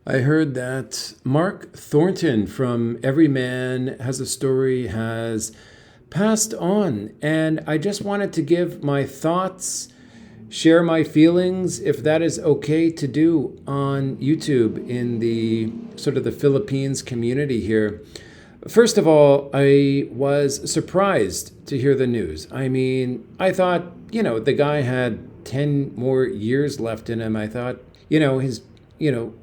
I heard that Mark Thornton from Every Man Has a Story has passed on, and I just wanted to give my thoughts, share my feelings, if that is okay to do on YouTube in the sort of the Philippines community here. First of all, I was surprised to hear the news. I mean, I thought, the guy had 10 more years left in him. I thought, his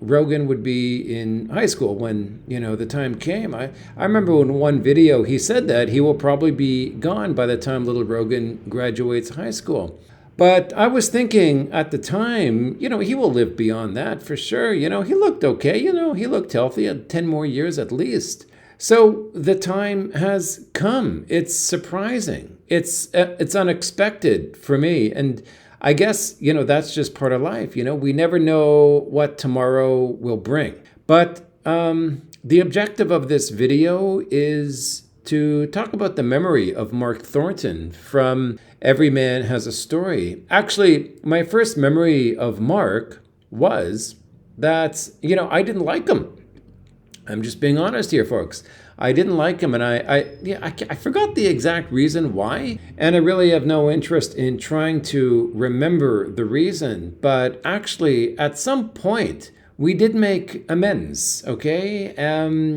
Rogan would be in high school when, the time came. I remember in one video he said that he will probably be gone by the time little Rogan graduates high school. But I was thinking at the time, he will live beyond that for sure. He looked okay, he looked healthy, had 10 more years at least. So the time has come. It's surprising. It's unexpected for me, and I guess that's just part of life. We never know what tomorrow will bring. But the objective of this video is to talk about the memory of Mark Thornton from Every Man Has a Story. Actually, my first memory of Mark was that I didn't like him. I'm just being honest here, folks. I didn't like him, and I forgot the exact reason why, and I really have no interest in trying to remember the reason. But actually, at some point, we did make amends, okay?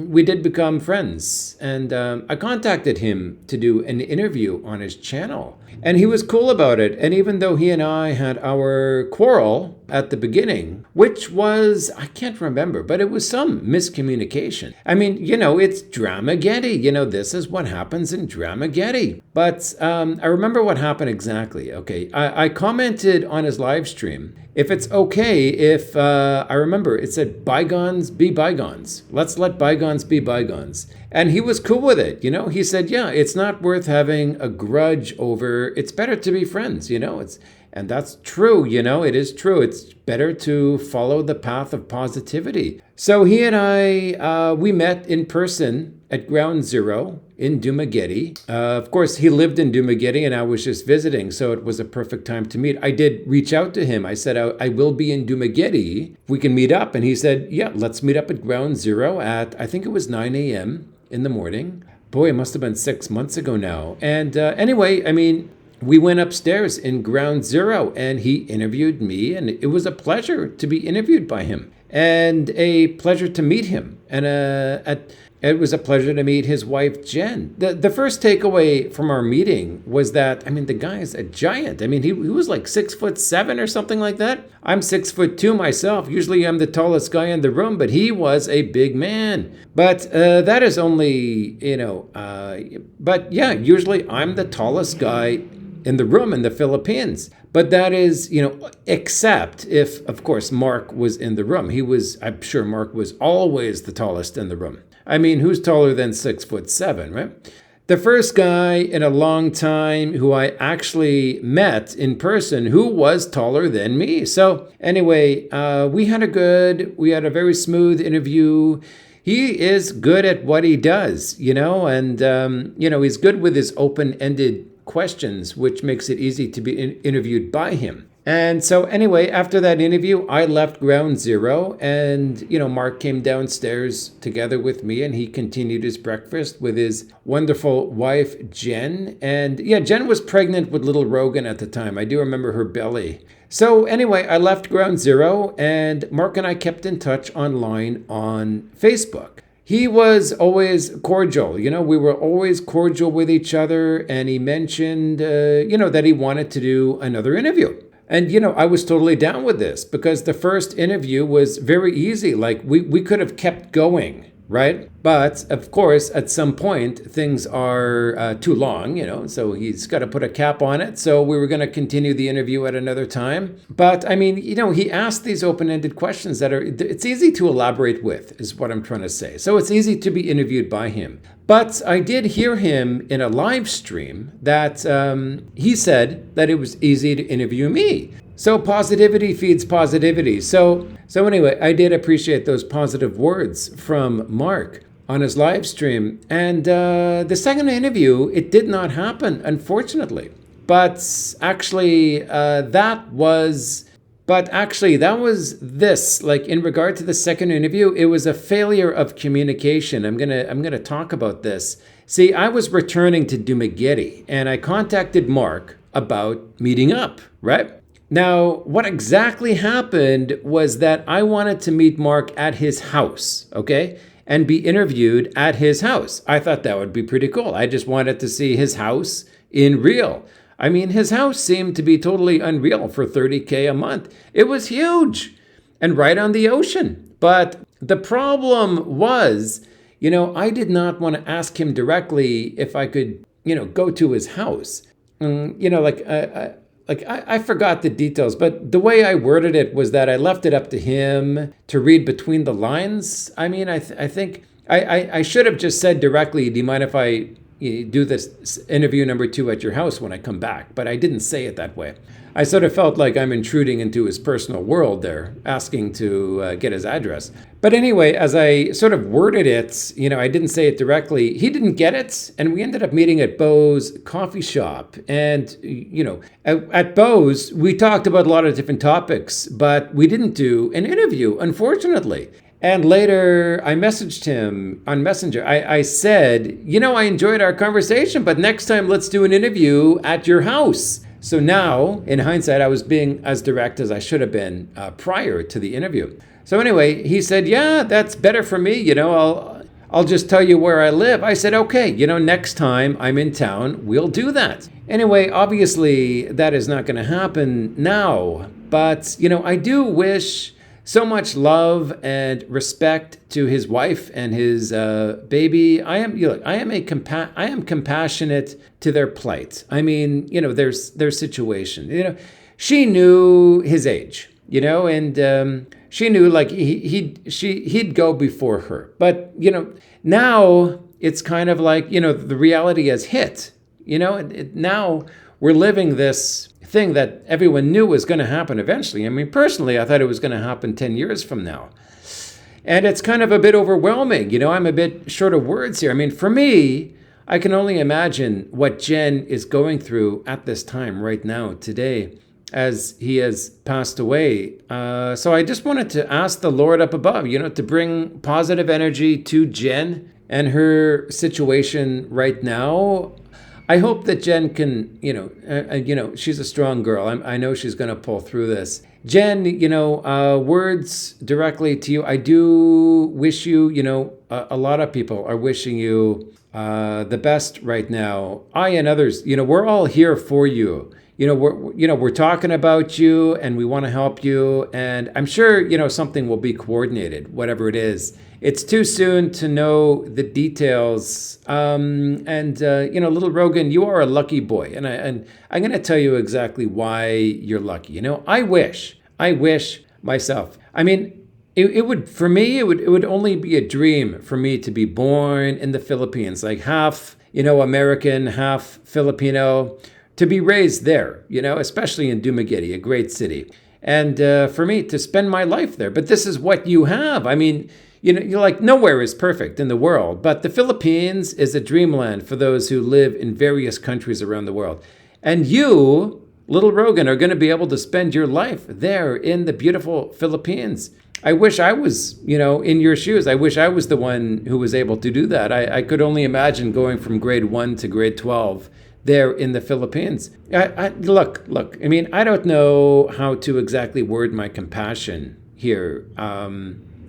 We did become friends, and I contacted him to do an interview on his channel. And he was cool about it. And even though he and I had our quarrel at the beginning, which was, I can't remember, but it was some miscommunication. I mean, it's Dramageddon. This is what happens in Dramageddon. But I remember what happened exactly. Okay, I commented on his live stream. If it's okay, if I remember, it said bygones be bygones. Let's let bygones be bygones. And he was cool with it. He said, yeah, it's not worth having a grudge over. It's better to be friends. And that's true. It is true. It's better to follow the path of positivity. So he and I, we met in person at Ground Zero in Dumaguete. Of course, he lived in Dumaguete and I was just visiting, so it was a perfect time to meet. I did reach out to him. I said, I will be in Dumaguete. We can meet up. And he said, yeah, let's meet up at Ground Zero at, I think it was 9 a.m. in the morning. Boy, it must have been 6 months ago now. And anyway, I mean, we went upstairs in Ground Zero and he interviewed me, and it was a pleasure to be interviewed by him and a pleasure to meet him. And it was a pleasure to meet his wife, Jen. The first takeaway from our meeting was that, I mean, the guy's a giant. I mean, he was like 6'7" or something like that. I'm 6'2" myself. Usually I'm the tallest guy in the room, but he was a big man. But that is only, but yeah, usually I'm the tallest guy in the room in the Philippines. But that is, except if, of course, Mark was in the room. I'm sure Mark was always the tallest in the room. I mean, who's taller than 6'7", right? The first guy in a long time who I actually met in person who was taller than me. So anyway, we had a very smooth interview. He is good at what he does, and, he's good with his open-ended questions, which makes it easy to be interviewed by him. And so anyway, after that interview, I left Ground Zero and, Mark came downstairs together with me and he continued his breakfast with his wonderful wife, Jen. And yeah, Jen was pregnant with little Rogan at the time. I do remember her belly. So anyway, I left Ground Zero and Mark and I kept in touch online on Facebook. He was always cordial. We were always cordial with each other. And he mentioned, that he wanted to do another interview. And, I was totally down with this because the first interview was very easy. Like we could have kept going, right? But of course, at some point, things are too long, so he's got to put a cap on it. So we were going to continue the interview at another time. But I mean, he asked these open-ended questions it's easy to elaborate with, is what I'm trying to say. So it's easy to be interviewed by him. But I did hear him in a live stream that he said that it was easy to interview me. So positivity feeds positivity. So anyway, I did appreciate those positive words from Mark on his live stream. And the second interview, it did not happen, unfortunately. But actually, that was But actually, that was this. Like in regard to the second interview, it was a failure of communication. I'm gonna talk about this. See, I was returning to Dumaguete, and I contacted Mark about meeting up. Right now, what exactly happened was that I wanted to meet Mark at his house. Okay. And be interviewed at his house. I thought that would be pretty cool. I just wanted to see his house in real. I mean, his house seemed to be totally unreal for $30K a month. It was huge and right on the ocean. But the problem was, I did not want to ask him directly if I could, go to his house. I forgot the details, but the way I worded it was that I left it up to him to read between the lines. I mean, I think I should have just said directly, do you mind if I do this interview number 2 at your house when I come back? But I didn't say it that way. I sort of felt like I'm intruding into his personal world there, asking to get his address. But anyway, as I sort of worded it, I didn't say it directly. He didn't get it, and we ended up meeting at Bo's coffee shop. And, at Bo's, we talked about a lot of different topics, but we didn't do an interview, unfortunately. And later, I messaged him on Messenger. I said, I enjoyed our conversation, but next time let's do an interview at your house. So now, in hindsight, I was being as direct as I should have been prior to the interview. So anyway, he said, yeah, that's better for me. I'll just tell you where I live. I said, okay, next time I'm in town, we'll do that. Anyway, obviously, that is not going to happen now. But, I do wish so much love and respect to his wife and his baby. I am compassionate to their plight. I mean, their situation. She knew his age, and she knew like he'd go before her. But now it's kind of like the reality has hit. Now we're living this thing that everyone knew was going to happen eventually. I mean, personally, I thought it was going to happen 10 years from now. And it's kind of a bit overwhelming. I'm a bit short of words here. I mean, for me, I can only imagine what Jen is going through at this time right now, today, as he has passed away. So I just wanted to ask the Lord up above, to bring positive energy to Jen and her situation right now. I hope that Jen can, she's a strong girl. I know she's going to pull through this. Jen, words directly to you. I do wish you, a lot of people are wishing you the best right now. I and others, we're all here for you. We're talking about you and we want to help you. And I'm sure, something will be coordinated, whatever it is. It's too soon to know the details. Little Rogan, you are a lucky boy. And I'm going to tell you exactly why you're lucky. I wish myself. I mean, it would, for me, it would only be a dream for me to be born in the Philippines, like half, American, half Filipino, to be raised there, especially in Dumaguete, a great city. And for me to spend my life there. But this is what you have. I mean, you're like, nowhere is perfect in the world, but the Philippines is a dreamland for those who live in various countries around the world. And you, little Rogan, are going to be able to spend your life there in the beautiful Philippines. I wish I was, in your shoes. I wish I was the one who was able to do that. I could only imagine going from grade 1 to grade 12 there in the Philippines. Look, I mean, I don't know how to exactly word my compassion here.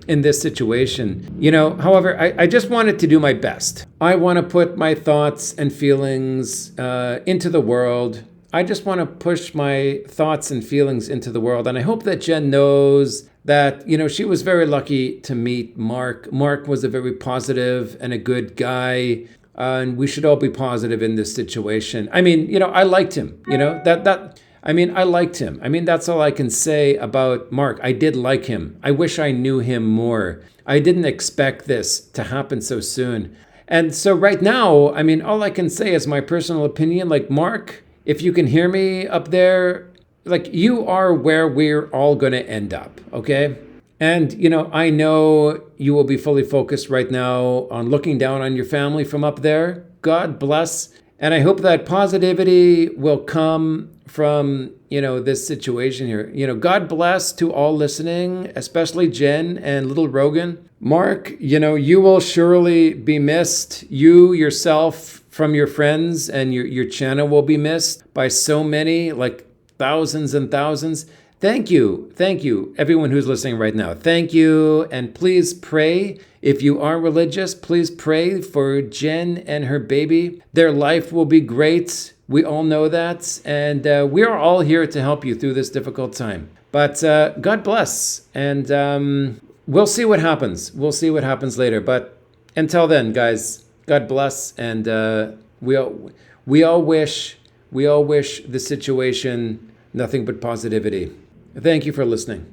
In this situation. However, I just wanted to do my best. I want to put my thoughts and feelings into the world. I just want to push my thoughts and feelings into the world. And I hope that Jen knows that, she was very lucky to meet Mark. Mark was a very positive and a good guy. And we should all be positive in this situation. I mean, I liked him, I liked him. I mean, that's all I can say about Mark. I did like him. I wish I knew him more. I didn't expect this to happen so soon. And so right now, I mean, all I can say is my personal opinion. Like, Mark, if you can hear me up there, like, you are where we're all going to end up, okay? And, I know you will be fully focused right now on looking down on your family from up there. God bless. And I hope that positivity will come from, this situation here. God bless to all listening, especially Jen and little Rogan. Mark, you will surely be missed. You yourself, from your friends, and your channel will be missed by so many, like thousands and thousands. Thank you. Thank you, everyone who's listening right now. Thank you. And please pray. If you are religious, please pray for Jen and her baby. Their life will be great. We all know that. And we are all here to help you through this difficult time. But God bless. And we'll see what happens. We'll see what happens later. But until then, guys, God bless. And we all wish the situation nothing but positivity. Thank you for listening.